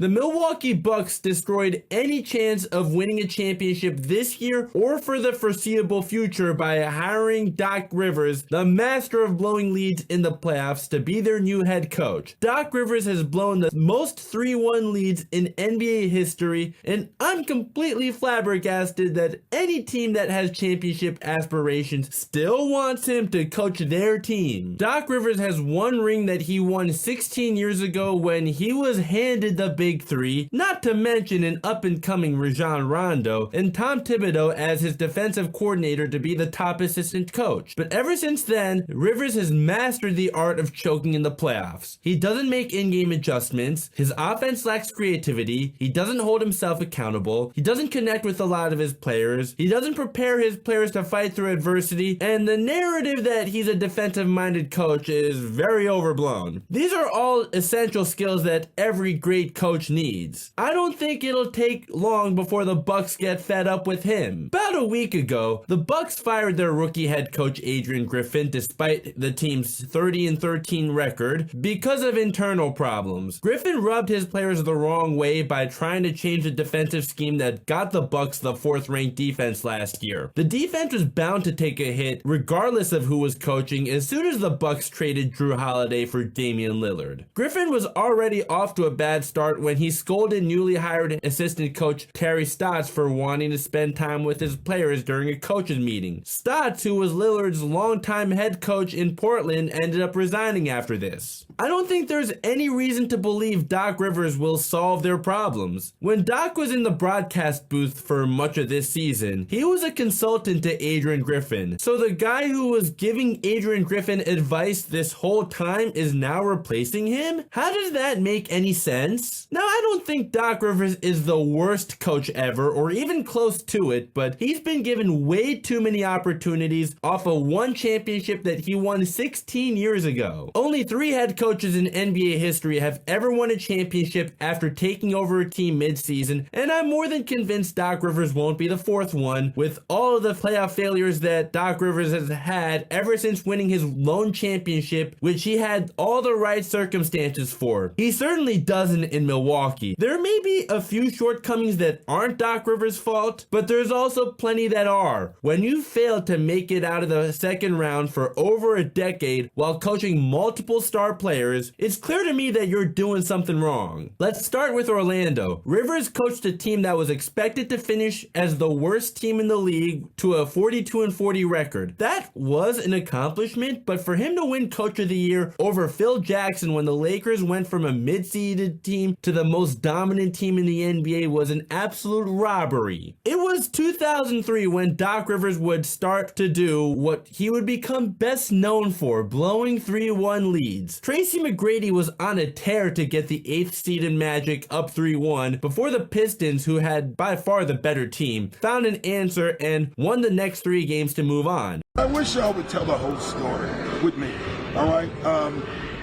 The Milwaukee Bucks destroyed any chance of winning a championship this year or for the foreseeable future by hiring Doc Rivers, the master of blowing leads in the playoffs, to be their new head coach. Doc Rivers has blown the most 3-1 leads in NBA history, and I'm completely flabbergasted that any team that has championship aspirations still wants him to coach their team. Doc Rivers has one ring that he won 16 years ago when he was handed the Big Three, not to mention an up-and-coming Rajon Rondo, and Tom Thibodeau as his defensive coordinator to be the top assistant coach. But ever since then, Rivers has mastered the art of choking in the playoffs. He doesn't make in-game adjustments, his offense lacks creativity, he doesn't hold himself accountable, he doesn't connect with a lot of his players, he doesn't prepare his players to fight through adversity, and the narrative that he's a defensive-minded coach is very overblown. These are all essential skills that every great coach needs. I don't think it'll take long before the Bucks get fed up with him. About a week ago, the Bucks fired their rookie head coach Adrian Griffin despite the team's 30-13 record because of internal problems. Griffin rubbed his players the wrong way by trying to change the defensive scheme that got the Bucks the 4th-ranked defense last year. The defense was bound to take a hit regardless of who was coaching as soon as the Bucks traded Drew Holiday for Damian Lillard. Griffin was already off to a bad start when he scolded newly hired assistant coach Terry Stotts for wanting to spend time with his players during a coaches meeting. Stotts, who was Lillard's longtime head coach in Portland, ended up resigning after this. I don't think there's any reason to believe Doc Rivers will solve their problems. When Doc was in the broadcast booth for much of this season, he was a consultant to Adrian Griffin. So the guy who was giving Adrian Griffin advice this whole time is now replacing him? How does that make any sense? Now, I don't think Doc Rivers is the worst coach ever or even close to it, but he's been given way too many opportunities off of one championship that he won 16 years ago. Only 3 head coaches in NBA history have ever won a championship after taking over a team mid-season, and I'm more than convinced Doc Rivers won't be the 4th one, with all of the playoff failures that Doc Rivers has had ever since winning his lone championship, which he had all the right circumstances for. He certainly doesn't in Milwaukee. There may be a few shortcomings that aren't Doc Rivers' fault, but there's also plenty that are. When you fail to make it out of the second round for over a decade while coaching multiple star players, it's clear to me that you're doing something wrong. Let's start with Orlando. Rivers coached a team that was expected to finish as the worst team in the league to a 42-40 record. That was an accomplishment, but for him to win Coach of the Year over Phil Jackson when the Lakers went from a mid-seeded team to the most dominant team in the NBA was an absolute robbery. It was 2003 when Doc Rivers would start to do what he would become best known for, blowing 3-1 leads. Tracy McGrady was on a tear to get the 8th seed in Magic up 3-1 before the Pistons, who had by far the better team, found an answer and won the next 3 games to move on. I wish y'all would tell the whole story with me, all right?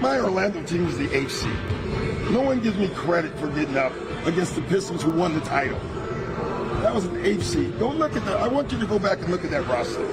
My Orlando team was the 8th seed. No one gives me credit for getting up against the Pistons who won the title. That was an 8th seed. Go look at that. I want you to go back and look at that roster.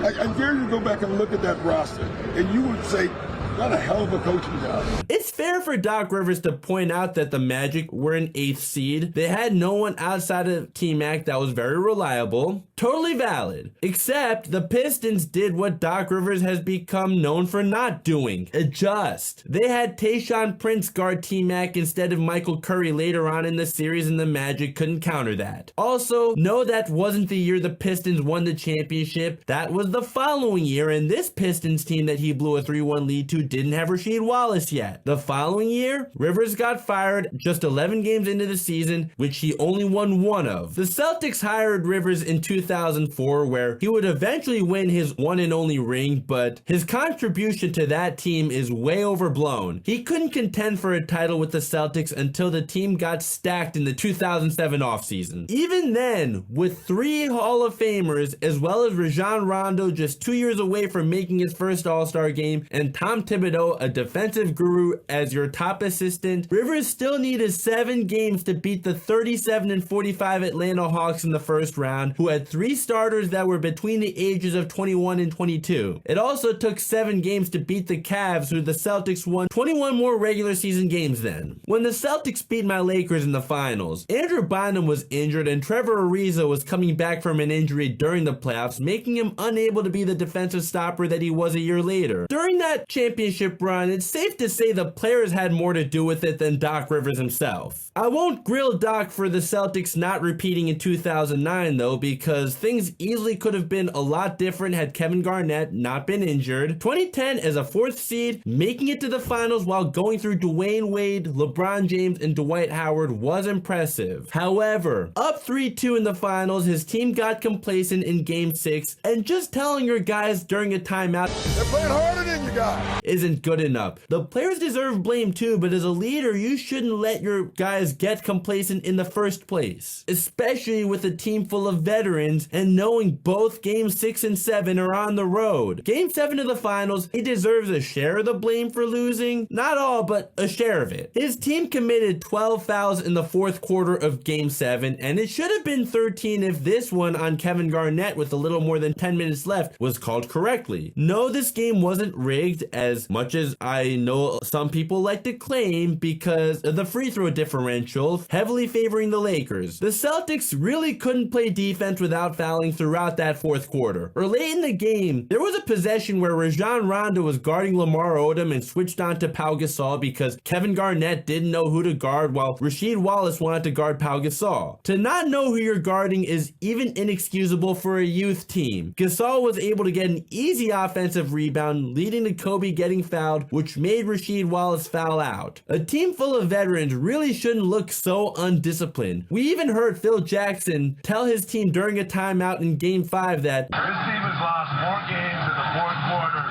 I dare you to go back and look at that roster, and you would say, not a hell of a coaching job. It's fair for Doc Rivers to point out that the Magic were an 8th seed. They had no one outside of T-Mac that was very reliable. Totally valid. Except the Pistons did what Doc Rivers has become known for not doing. Adjust. They had Tayshaun Prince guard T-Mac instead of Michael Curry later on in the series, and the Magic couldn't counter that. Also, no, that wasn't the year the Pistons won the championship. That was the following year, and this Pistons team that he blew a 3-1 lead to didn't have Rasheed Wallace yet. The following year, Rivers got fired just 11 games into the season, which he only won 1 of. The Celtics hired Rivers in 2004, where he would eventually win his one and only ring, but his contribution to that team is way overblown. He couldn't contend for a title with the Celtics until the team got stacked in the 2007 offseason. Even then, with 3 Hall of Famers, as well as Rajon Rondo just 2 years away from making his first All-Star game, and Tom Thibodeau, a defensive guru, as your top assistant, Rivers still needed 7 games to beat the 37-45 Atlanta Hawks in the first round, who had 3 starters that were between the ages of 21 and 22. It also took 7 games to beat the Cavs, who the Celtics won 21 more regular season games then. When the Celtics beat my Lakers in the finals, Andrew Bynum was injured and Trevor Ariza was coming back from an injury during the playoffs, making him unable to be the defensive stopper that he was a year later. During that championship run, it's safe to say the players had more to do with it than Doc Rivers himself. I won't grill Doc for the Celtics not repeating in 2009 though, because things easily could have been a lot different had Kevin Garnett not been injured. 2010 as a 4th seed, making it to the finals while going through Dwayne Wade, LeBron James, and Dwight Howard was impressive. However, up 3-2 in the finals, his team got complacent in Game 6, and just telling your guys during a timeout They're playing harder than you guys isn't good enough. The players deserve blame too, but as a leader, you shouldn't let your guys get complacent in the first place, especially with a team full of veterans and knowing both Game 6 and 7 are on the road. Game 7 of the finals, he deserves a share of the blame for losing. Not all, but a share of it. His team committed 12 fouls in the 4th quarter of Game 7, and it should have been 13 if this one on Kevin Garnett with a little more than 10 minutes left was called correctly. No, this game wasn't rigged as much as I know some people like to claim because of the free throw differential heavily favoring the Lakers. The Celtics really couldn't play defense without fouling throughout that 4th quarter. Or late in the game, there was a possession where Rajon Rondo was guarding Lamar Odom and switched on to Pau Gasol because Kevin Garnett didn't know who to guard while Rasheed Wallace wanted to guard Pau Gasol. To not know who you're guarding is even inexcusable for a youth team. Gasol was able to get an easy offensive rebound, leading to Kobe getting fouled, which made Rasheed Wallace foul out. A team full of veterans really shouldn't look so undisciplined. We even heard Phil Jackson tell his team during a timeout in Game 5 that this team has lost more games in the 4th quarter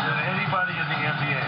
than anybody in the NBA.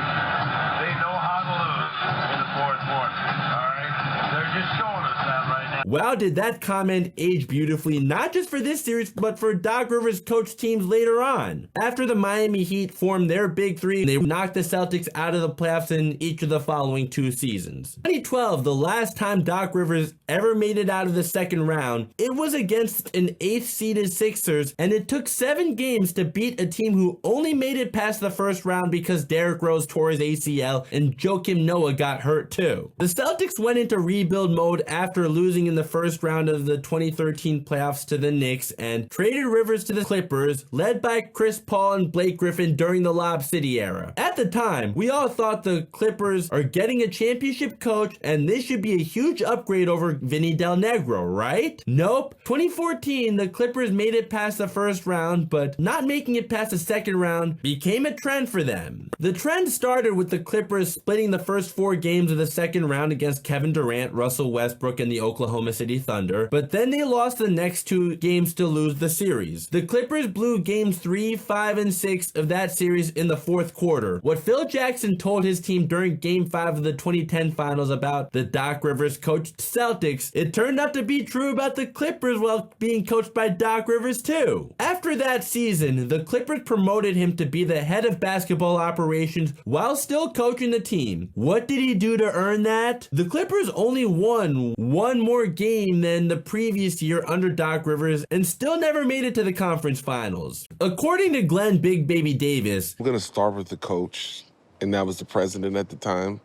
They know how to lose in the 4th quarter. All right? They're just showing us that right now. wow, did that comment age beautifully, not just for this series, but for Doc Rivers' coach teams later on. After the Miami Heat formed their big 3, they knocked the Celtics out of the playoffs in each of the following 2 seasons. 2012, the last time Doc Rivers ever made it out of the 2nd round, it was against an 8th seeded Sixers, and it took 7 games to beat a team who only made it past the 1st round because Derrick Rose tore his ACL and Joakim Noah got hurt too. The Celtics went into rebuild mode after losing in the 1st round of the 2013 playoffs to the Knicks and traded Rivers to the Clippers, led by Chris Paul and Blake Griffin during the Lob City era. At the time, we all thought the Clippers are getting a championship coach and this should be a huge upgrade over Vinny Del Negro, right? Nope. 2014, the Clippers made it past the 1st round, but not making it past the 2nd round became a trend for them. The trend started with the Clippers splitting the first 4 games of the 2nd round against Kevin Durant, Russell Westbrook, and the Oklahoma City Thunder, but then they lost the next 2 games to lose the series. The Clippers blew games 3, 5, and 6 of that series in the 4th quarter. What Phil Jackson told his team during Game 5 of the 2010 finals about the Doc Rivers coached Celtics, it turned out to be true about the Clippers while being coached by Doc Rivers too. After that season, the Clippers promoted him to be the head of basketball operations while still coaching the team. What did he do to earn that? The Clippers only won 1 more game than the previous year under Doc Rivers and still never made it to the conference finals. According to Glenn Big Baby Davis, I'm going to start with the coach, and that was the president at the time,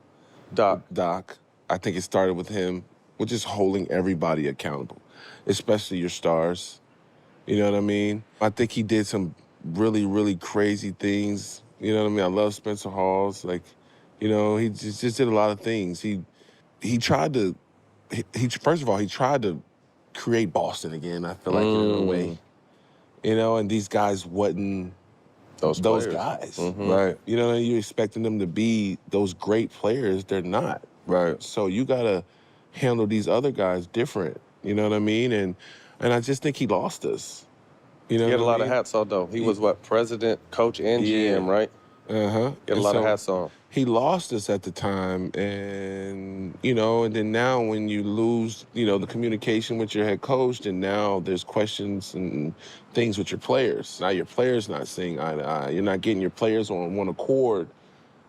Doc. I think it started with him, with just holding everybody accountable, especially your stars. You know what I mean? I think he did some really, really crazy things. You know what I mean? I love Spencer Hawes. Like, you know, he just did a lot of things. He tried to, first of all, he tried to create Boston again, I feel like, in a way. You know, and these guys wasn't those guys. Right. You know, you're expecting them to be those great players. They're not. Right. So you got to handle these other guys different. You know what I mean? And I just think he lost us. You know, He had a lot of hats on, though. He was, president, coach, and GM, right? Uh-huh. He had a lot of hats on. He lost us at the time, and, you know, and then now when you lose, you know, the communication with your head coach, and now there's questions and things with your players. Now your players not seeing eye to eye. You're not getting your players on one accord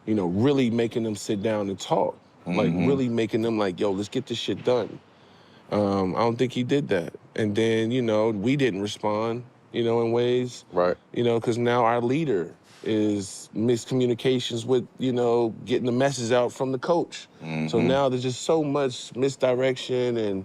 really making them sit down and talk. Like, really making them like, yo, let's get this shit done. I don't think he did that. And then, we didn't respond, in ways. Right. Because now our leader is miscommunications with, getting the message out from the coach. So now there's just so much misdirection and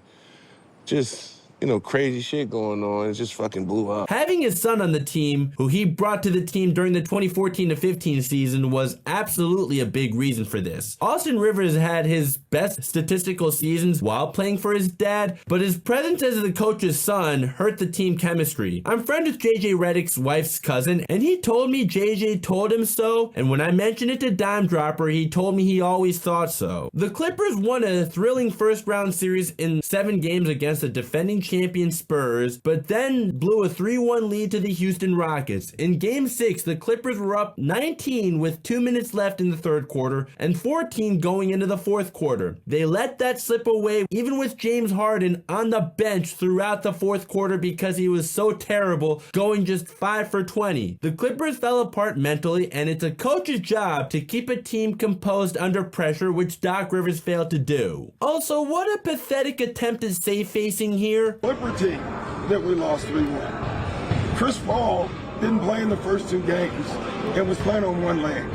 just, crazy shit going on. It just fucking blew up. Having his son on the team, who he brought to the team during the 2014-15 season, was absolutely a big reason for this. Austin Rivers had his best statistical seasons while playing for his dad, but his presence as the coach's son hurt the team chemistry. I'm friends with JJ Redick's wife's cousin, and he told me JJ told him so, and when I mentioned it to Dime Dropper, he told me he always thought so. The Clippers won a thrilling first-round series in 7 games against the defending champion Spurs, but then blew a 3-1 lead to the Houston Rockets. In Game 6, the Clippers were up 19 with 2 minutes left in the third quarter and 14 going into the fourth quarter. They let that slip away, even with James Harden on the bench throughout the fourth quarter because he was so terrible, going just 5 for 20. The Clippers fell apart mentally, and it's a coach's job to keep a team composed under pressure, which Doc Rivers failed to do. Also, what a pathetic attempt at safe-facing here. Clipper team that we lost 3-1. Chris Paul didn't play in the first 2 games and was playing on one leg.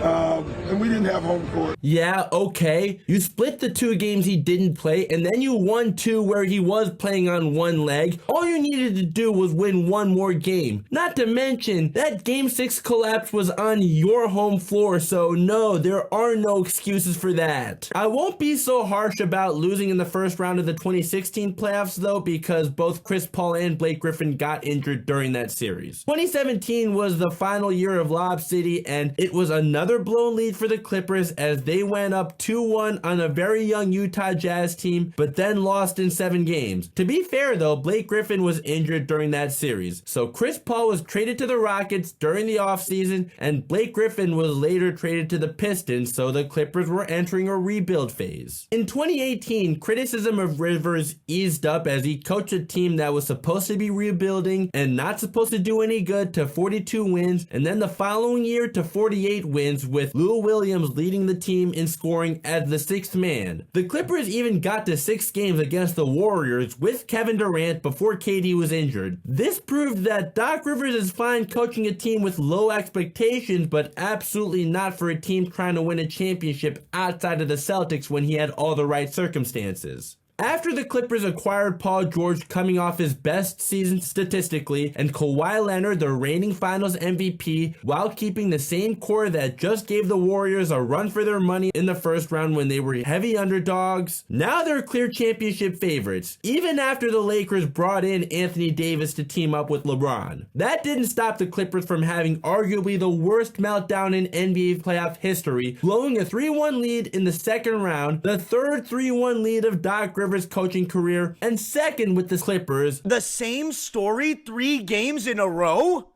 And we didn't have home court. Yeah, okay. You split the 2 games he didn't play, and then you won 2 where he was playing on one leg. All you needed to do was win 1 more game. Not to mention, that Game 6 collapse was on your home floor, so no, there are no excuses for that. I won't be so harsh about losing in the first round of the 2016 playoffs, though, because both Chris Paul and Blake Griffin got injured during that series. 2017 was the final year of Lob City, and it was another blown lead for the Clippers as they went up 2-1 on a very young Utah Jazz team, but then lost in 7 games. To be fair though, Blake Griffin was injured during that series, so Chris Paul was traded to the Rockets during the offseason, and Blake Griffin was later traded to the Pistons, so the Clippers were entering a rebuild phase. In 2018, criticism of Rivers eased up as he coached a team that was supposed to be rebuilding and not supposed to do any good to 42 wins, and then the following year to 48 wins with Lou Williams leading the team in scoring as the 6th man. The Clippers even got to 6 games against the Warriors with Kevin Durant before KD was injured. This proved that Doc Rivers is fine coaching a team with low expectations, but absolutely not for a team trying to win a championship outside of the Celtics when he had all the right circumstances. After the Clippers acquired Paul George coming off his best season statistically and Kawhi Leonard the reigning finals MVP while keeping the same core that just gave the Warriors a run for their money in the first round when they were heavy underdogs, now they're clear championship favorites, even after the Lakers brought in Anthony Davis to team up with LeBron. That didn't stop the Clippers from having arguably the worst meltdown in NBA playoff history, blowing a 3-1 lead in the second round, the third 3-1 lead of Doc Rivers' coaching career, and second with the Clippers. The same story 3 games in a row?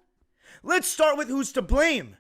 Let's start with who's to blame.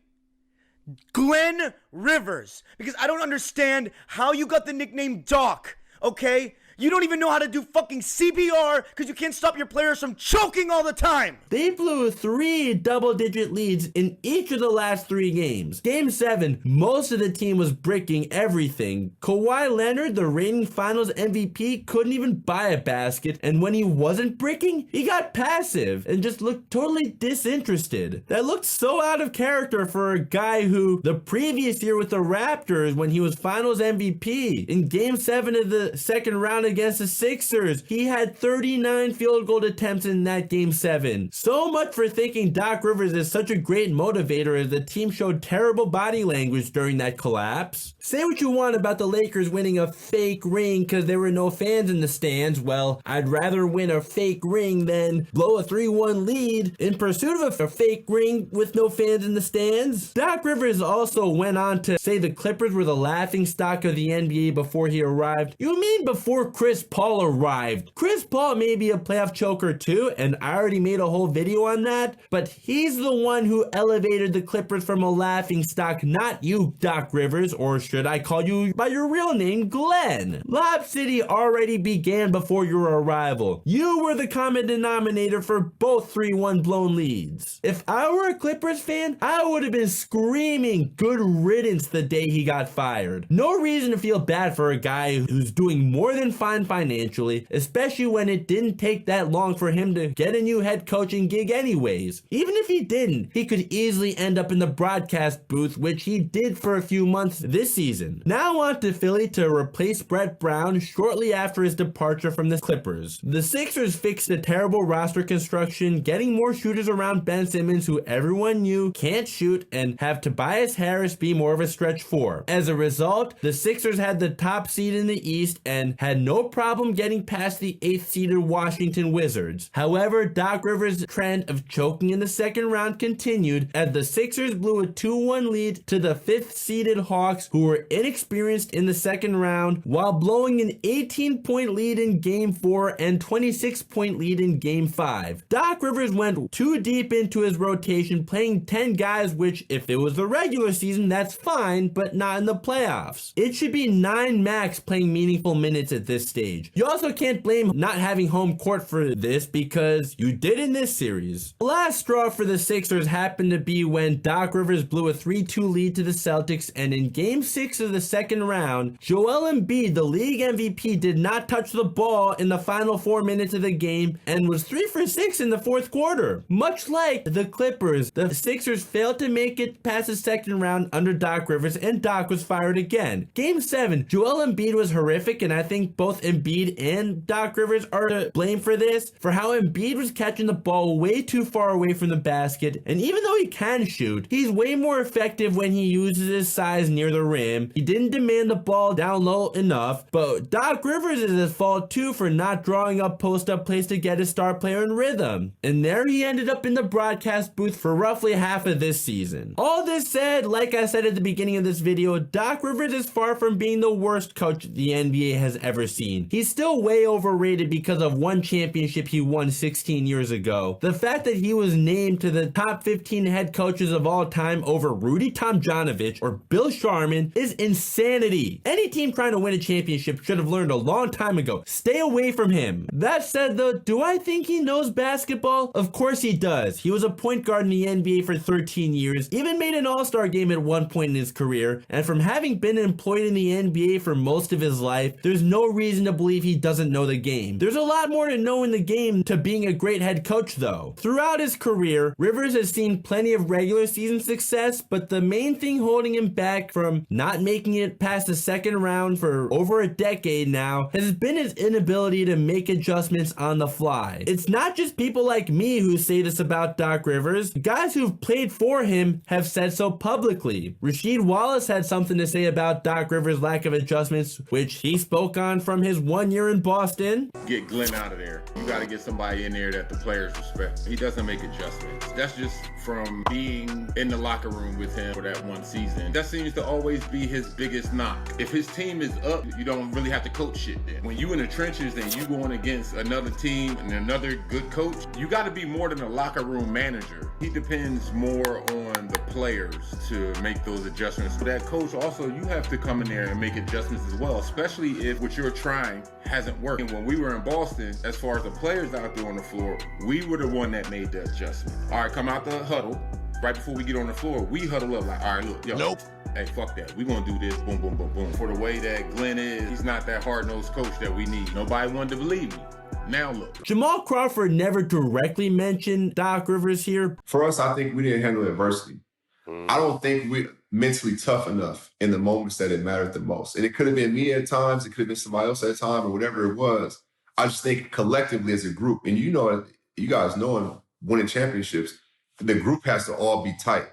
Glenn Rivers. Because I don't understand how you got the nickname Doc, okay? You don't even know how to do fucking CPR because you can't stop your players from choking all the time. They blew 3 double-digit leads in each of the last 3 games. Game 7, most of the team was bricking everything. Kawhi Leonard, the reigning finals MVP, couldn't even buy a basket, and when he wasn't bricking, he got passive and just looked totally disinterested. That looked so out of character for a guy who, the previous year with the Raptors, when he was finals MVP, in Game 7 of the second round against the Sixers, he had 39 field goal attempts in that Game 7. So much for thinking Doc Rivers is such a great motivator as the team showed terrible body language during that collapse. Say what you want about the Lakers winning a fake ring because there were no fans in the stands. Well, I'd rather win a fake ring than blow a 3-1 lead in pursuit of a fake ring with no fans in the stands. Doc Rivers also went on to say the Clippers were the laughingstock of the NBA before he arrived. You mean before Chris Paul arrived. Chris Paul may be a playoff choker too, and I already made a whole video on that, but he's the one who elevated the Clippers from a laughingstock, not you, Doc Rivers, or should I call you by your real name, Glenn. Lob City already began before your arrival. You were the common denominator for both 3-1 blown leads. If I were a Clippers fan, I would have been screaming good riddance the day he got fired. No reason to feel bad for a guy who's doing more than fine financially, especially when it didn't take that long for him to get a new head coaching gig anyways. Even if he didn't, he could easily end up in the broadcast booth, which he did for a few months this season. Now on to Philly to replace Brett Brown shortly after his departure from the Clippers. The Sixers fixed the terrible roster construction, getting more shooters around Ben Simmons, who everyone knew can't shoot, and have Tobias Harris be more of a stretch four. As a result, the Sixers had the top seed in the East and had no problem getting past the 8th-seeded Washington Wizards. However, Doc Rivers' trend of choking in the second round continued as the Sixers blew a 2-1 lead to the 5th-seeded Hawks, who were inexperienced in the second round, while blowing an 18-point lead in Game 4 and 26-point lead in Game 5. Doc Rivers went too deep into his rotation, playing 10 guys, which, if it was the regular season, that's fine, but not in the playoffs. It should be 9 max playing meaningful minutes at this stage. You also can't blame not having home court for this, because you did in this series. The last straw for the Sixers happened to be when Doc Rivers blew a 3-2 lead to the Celtics, and in Game 6 of the second round, Joel Embiid, the league MVP, did not touch the ball in the final 4 minutes of the game and was 3 for 6 in the fourth quarter. Much like the Clippers, the Sixers failed to make it past the second round under Doc Rivers, and Doc was fired again. Game 7, Joel Embiid was horrific, and I think both Embiid and Doc Rivers are to blame for this, for how Embiid was catching the ball way too far away from the basket, and even though he can shoot, he's way more effective when he uses his size near the rim. He didn't demand the ball down low enough, but Doc Rivers is at fault too for not drawing up post-up plays to get his star player in rhythm. And there he ended up in the broadcast booth for roughly half of this season. All this said, like I said at the beginning of this video, Doc Rivers is far from being the worst coach the NBA has ever seen. He's still way overrated because of one championship he won 16 years ago. The fact that he was named to the top 15 head coaches of all time over Rudy Tomjanovich or Bill Sharman is insanity. Any team trying to win a championship should have learned a long time ago. Stay away from him. That said though, do I think he knows basketball? Of course he does. He was a point guard in the NBA for 13 years, even made an all-star game at one point in his career, and from having been employed in the NBA for most of his life, there's no reason to believe he doesn't know the game. There's a lot more to know in the game to being a great head coach though. Throughout his career, Rivers has seen plenty of regular season success, but the main thing holding him back from not making it past the second round for over a decade now has been his inability to make adjustments on the fly. It's not just people like me who say this about Doc Rivers. Guys who've played for him have said so publicly. Rasheed Wallace had something to say about Doc Rivers' lack of adjustments, which he spoke on from his 1 year in Boston. Get Glenn out of there. You got to get somebody in there that the players respect. He doesn't make adjustments. That's just from being in the locker room with him for that one season. That seems to always be his biggest knock. If his team is up, you don't really have to coach shit then. When you in the trenches and you going against another team and another good coach, you got to be more than a locker room manager. He depends more on the players to make those adjustments. For that coach also, you have to come in there and make adjustments as well, especially if what you're trying hasn't worked. And when we were in Boston, as far as the players out there on the floor, we were the one that made the adjustment. All right, come out the huddle. Right before we get on the floor, we huddle up like, all right, look, yo. Nope. Hey, fuck that. We gonna do this, boom, boom, boom, boom. For the way that Glenn is, he's not that hard-nosed coach that we need. Nobody wanted to believe me. Now look. Jamal Crawford never directly mentioned Doc Rivers here. For us, I think we didn't handle adversity. I don't think we're mentally tough enough in the moments that it mattered the most. And it could have been me at times, it could have been somebody else at a time, or whatever it was. I just think collectively as a group, and you know, you guys know, winning championships, the group has to all be tight.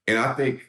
And I think,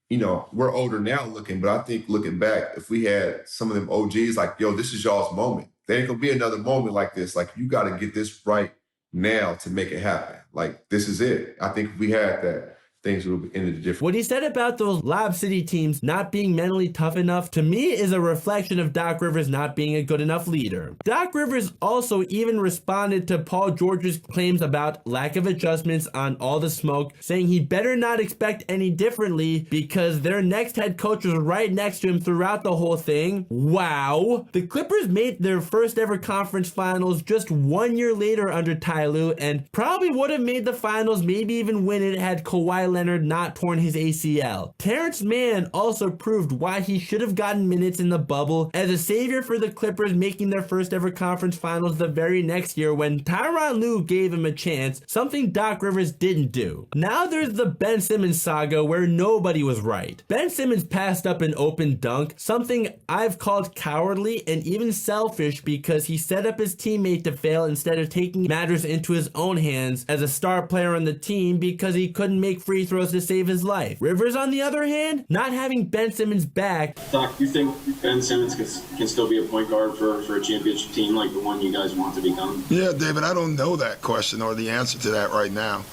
you know, we're older now looking, but I think looking back, if we had some of them OGs like, yo, this is y'all's moment. There ain't gonna be another moment like this. Like, you got to get this right now to make it happen. Like, this is it. I think if we had that, things would have ended different. What he said about those Lob City teams not being mentally tough enough, to me, is a reflection of Doc Rivers not being a good enough leader. Doc Rivers also even responded to Paul George's claims about lack of adjustments on All the Smoke, saying he better not expect any differently because their next head coach was right next to him throughout the whole thing. Wow. The Clippers made their first ever conference finals just 1 year later under Ty Lue, and probably would have made the finals, maybe even win it, had Kawhi Leonard not torn his ACL. Terrence Mann also proved why he should have gotten minutes in the bubble as a savior for the Clippers, making their first ever conference finals the very next year when Tyronn Lue gave him a chance, something Doc Rivers didn't do. Now there's the Ben Simmons saga where nobody was right. Ben Simmons passed up an open dunk, something I've called cowardly and even selfish because he set up his teammate to fail instead of taking matters into his own hands as a star player on the team because he couldn't make free throws to save his life. Rivers, on the other hand, not having Ben Simmons back. Doc, do you think Ben Simmons can still be a point guard for a championship team like the one you guys want to become? Yeah, David, I don't know that question or the answer to that right now.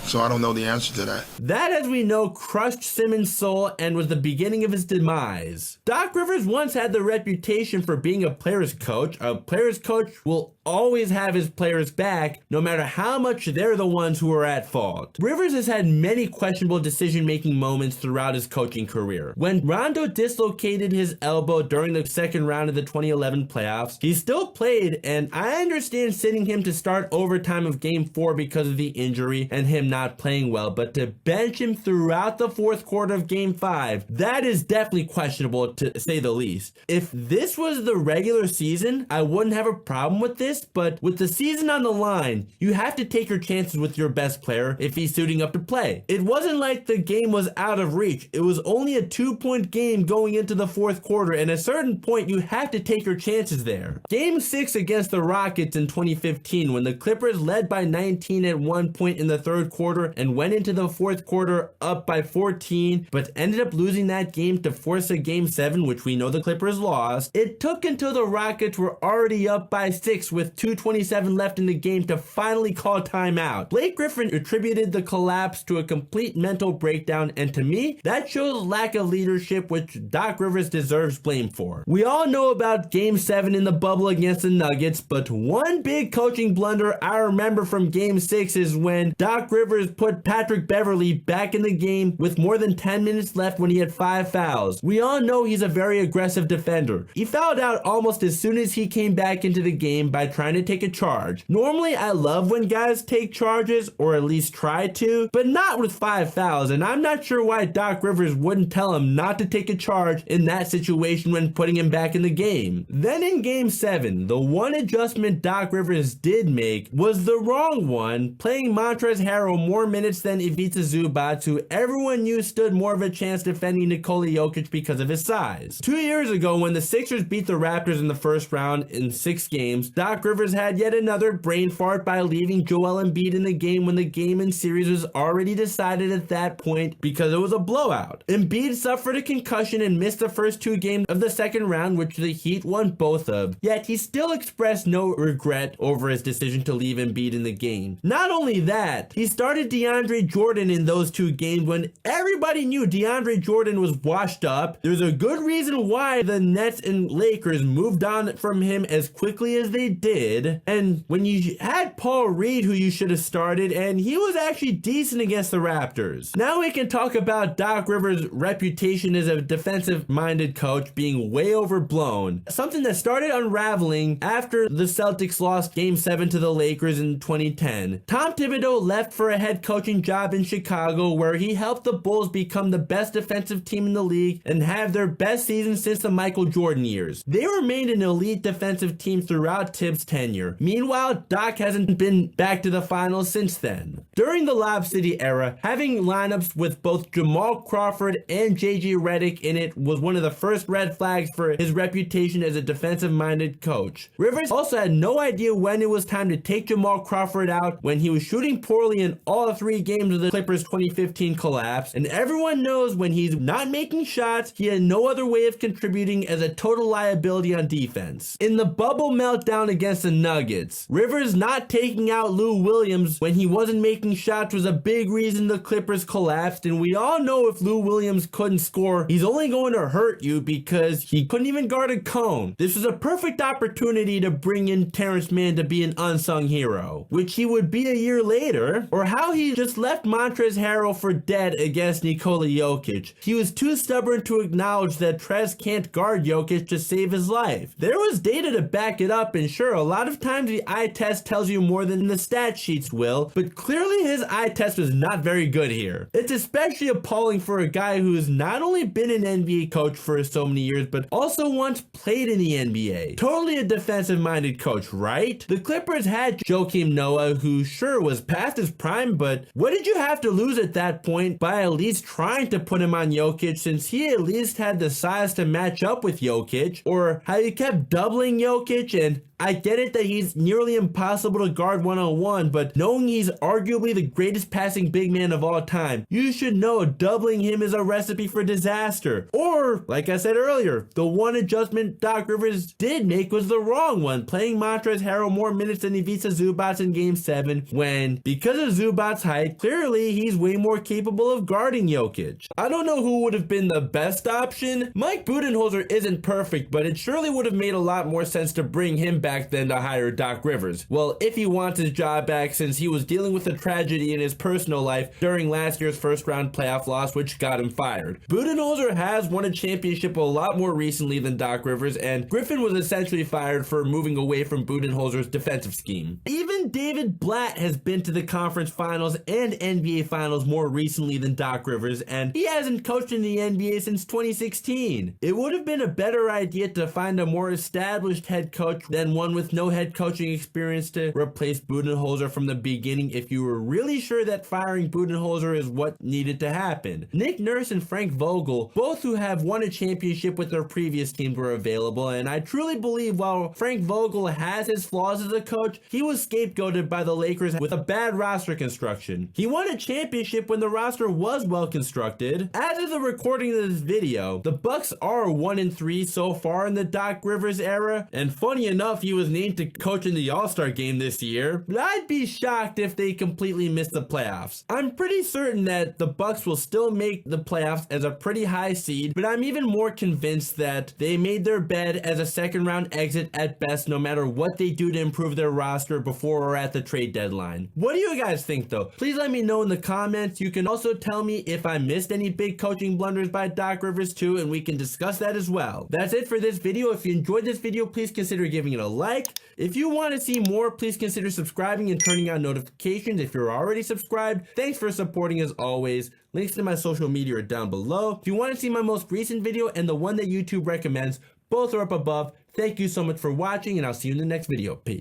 So I don't know the answer to that. That, as we know, crushed Simmons' soul and was the beginning of his demise. Doc Rivers once had the reputation for being a player's coach. A player's coach will always have his players back, no matter how much they're the ones who are at fault. Rivers has had many questionable decision-making moments throughout his coaching career. When Rondo dislocated his elbow during the second round of the 2011 playoffs, he still played, and I understand sitting him to start overtime of Game 4 because of the injury and him not playing well, but to bench him throughout the fourth quarter of Game 5, that is definitely questionable, to say the least. If this was the regular season, I wouldn't have a problem with this, but with the season on the line, you have to take your chances with your best player if he's suiting up to play. It wasn't like the game was out of reach. It was only a 2-point game going into the fourth quarter, and at a certain point, you have to take your chances there. Game 6 against the Rockets in 2015, when the Clippers led by 19 at one point in the third quarter and went into the fourth quarter up by 14, but ended up losing that game to force a Game 7, which we know the Clippers lost. It took until the Rockets were already up by 6 with 2:27 left in the game to finally call timeout. Blake Griffin attributed the collapse to a complete mental breakdown, and to me, that shows lack of leadership, which Doc Rivers deserves blame for. We all know about Game 7 in the bubble against the Nuggets, but one big coaching blunder I remember from Game 6 is when Doc Rivers put Patrick Beverley back in the game with more than 10 minutes left when he had 5 fouls. We all know he's a very aggressive defender. He fouled out almost as soon as he came back into the game by trying to take a charge. Normally, I love when guys take charges, or at least try to, but not with 5 fouls, and I'm not sure why Doc Rivers wouldn't tell him not to take a charge in that situation when putting him back in the game. Then in Game 7, the one adjustment Doc Rivers did make was the wrong one, playing Montrezl Harrell more minutes than Ivica Zubac, who everyone knew stood more of a chance defending Nikola Jokic because of his size. 2 years ago, when the Sixers beat the Raptors in the first round in 6 games, Doc Rivers had yet another brain fart by leaving Joel Embiid in the game when the game and series was already decided at that point because it was a blowout. Embiid suffered a concussion and missed the first 2 games of the second round, which the Heat won both of, yet he still expressed no regret over his decision to leave Embiid in the game. Not only that, he started DeAndre Jordan in those 2 games when everybody knew DeAndre Jordan was washed up. There's a good reason why the Nets and Lakers moved on from him as quickly as they did. And when you had Paul Reed, who you should have started, and he was actually decent against the Raptors. Now we can talk about Doc Rivers' reputation as a defensive-minded coach being way overblown. Something that started unraveling after the Celtics lost Game 7 to the Lakers in 2010. Tom Thibodeau left for a head coaching job in Chicago, where he helped the Bulls become the best defensive team in the league and have their best season since the Michael Jordan years. They remained an elite defensive team throughout Tibbs' tenure. Meanwhile, Doc hasn't been back to the finals since then. During the Lob City era, having lineups with both Jamal Crawford and JJ Redick in it was one of the first red flags for his reputation as a defensive-minded coach. Rivers also had no idea when it was time to take Jamal Crawford out when he was shooting poorly in all 3 games of the Clippers' 2015 collapse, and everyone knows when he's not making shots, he had no other way of contributing as a total liability on defense. In the bubble meltdown against against the Nuggets. Rivers not taking out Lou Williams when he wasn't making shots was a big reason the Clippers collapsed, and we all know if Lou Williams couldn't score, he's only going to hurt you because he couldn't even guard a cone. This was a perfect opportunity to bring in Terrence Mann to be an unsung hero, which he would be a year later, or how he just left Montrezl Harrell for dead against Nikola Jokic. He was too stubborn to acknowledge that Trez can't guard Jokic to save his life. There was data to back it up, and sure, a lot of times the eye test tells you more than the stat sheets will, but clearly his eye test was not very good here. It's especially appalling for a guy who's not only been an NBA coach for so many years, but also once played in the NBA. Totally a defensive-minded coach, right? The Clippers had Joakim Noah, who sure was past his prime, but what did you have to lose at that point by at least trying to put him on Jokic, since he at least had the size to match up with Jokic? Or how you kept doubling Jokic, and I get it that he's nearly impossible to guard one-on-one, but knowing he's arguably the greatest passing big man of all time, you should know doubling him is a recipe for disaster. Or, like I said earlier, the one adjustment Doc Rivers did make was the wrong one, playing Montrezl Harrell more minutes than Ivica Zubac in Game 7, when, because of Zubac's height, clearly he's way more capable of guarding Jokic. I don't know who would have been the best option. Mike Budenholzer isn't perfect, but it surely would have made a lot more sense to bring him back than to hire Doc Rivers. Well, if he wants his job back, since he was dealing with a tragedy in his personal life during last year's first round playoff loss, which got him fired. Budenholzer has won a championship a lot more recently than Doc Rivers, and Griffin was essentially fired for moving away from Budenholzer's defensive scheme. Even David Blatt has been to the conference finals and NBA finals more recently than Doc Rivers, and he hasn't coached in the NBA since 2016. It would have been a better idea to find a more established head coach than one with no head coaching experience to replace Budenholzer from the beginning if you were really sure that firing Budenholzer is what needed to happen. Nick Nurse and Frank Vogel, both who have won a championship with their previous teams, were available, and I truly believe while Frank Vogel has his flaws as a coach, he was scapegoated by the Lakers with a bad roster construction. He won a championship when the roster was well constructed. As of the recording of this video, the Bucks are 1-3 so far in the Doc Rivers era, and funny enough, he was named to coach in the All-Star game this year, but I'd be shocked if they completely missed the playoffs. I'm pretty certain that the Bucks will still make the playoffs as a pretty high seed, but I'm even more convinced that they made their bed as a second round exit at best, no matter what they do to improve their roster before or at the trade deadline. What do you guys think though? Please let me know in the comments. You can also tell me if I missed any big coaching blunders by Doc Rivers too, and we can discuss that as well. That's it for this video. If you enjoyed this video, please consider giving it a like. If you want to see more, please consider subscribing and turning on notifications if you're already subscribed. Thanks for supporting as always. Links to my social media are down below. If you want to see my most recent video and the one that YouTube recommends, both are up above. Thank you so much for watching, and I'll see you in the next video. Peace.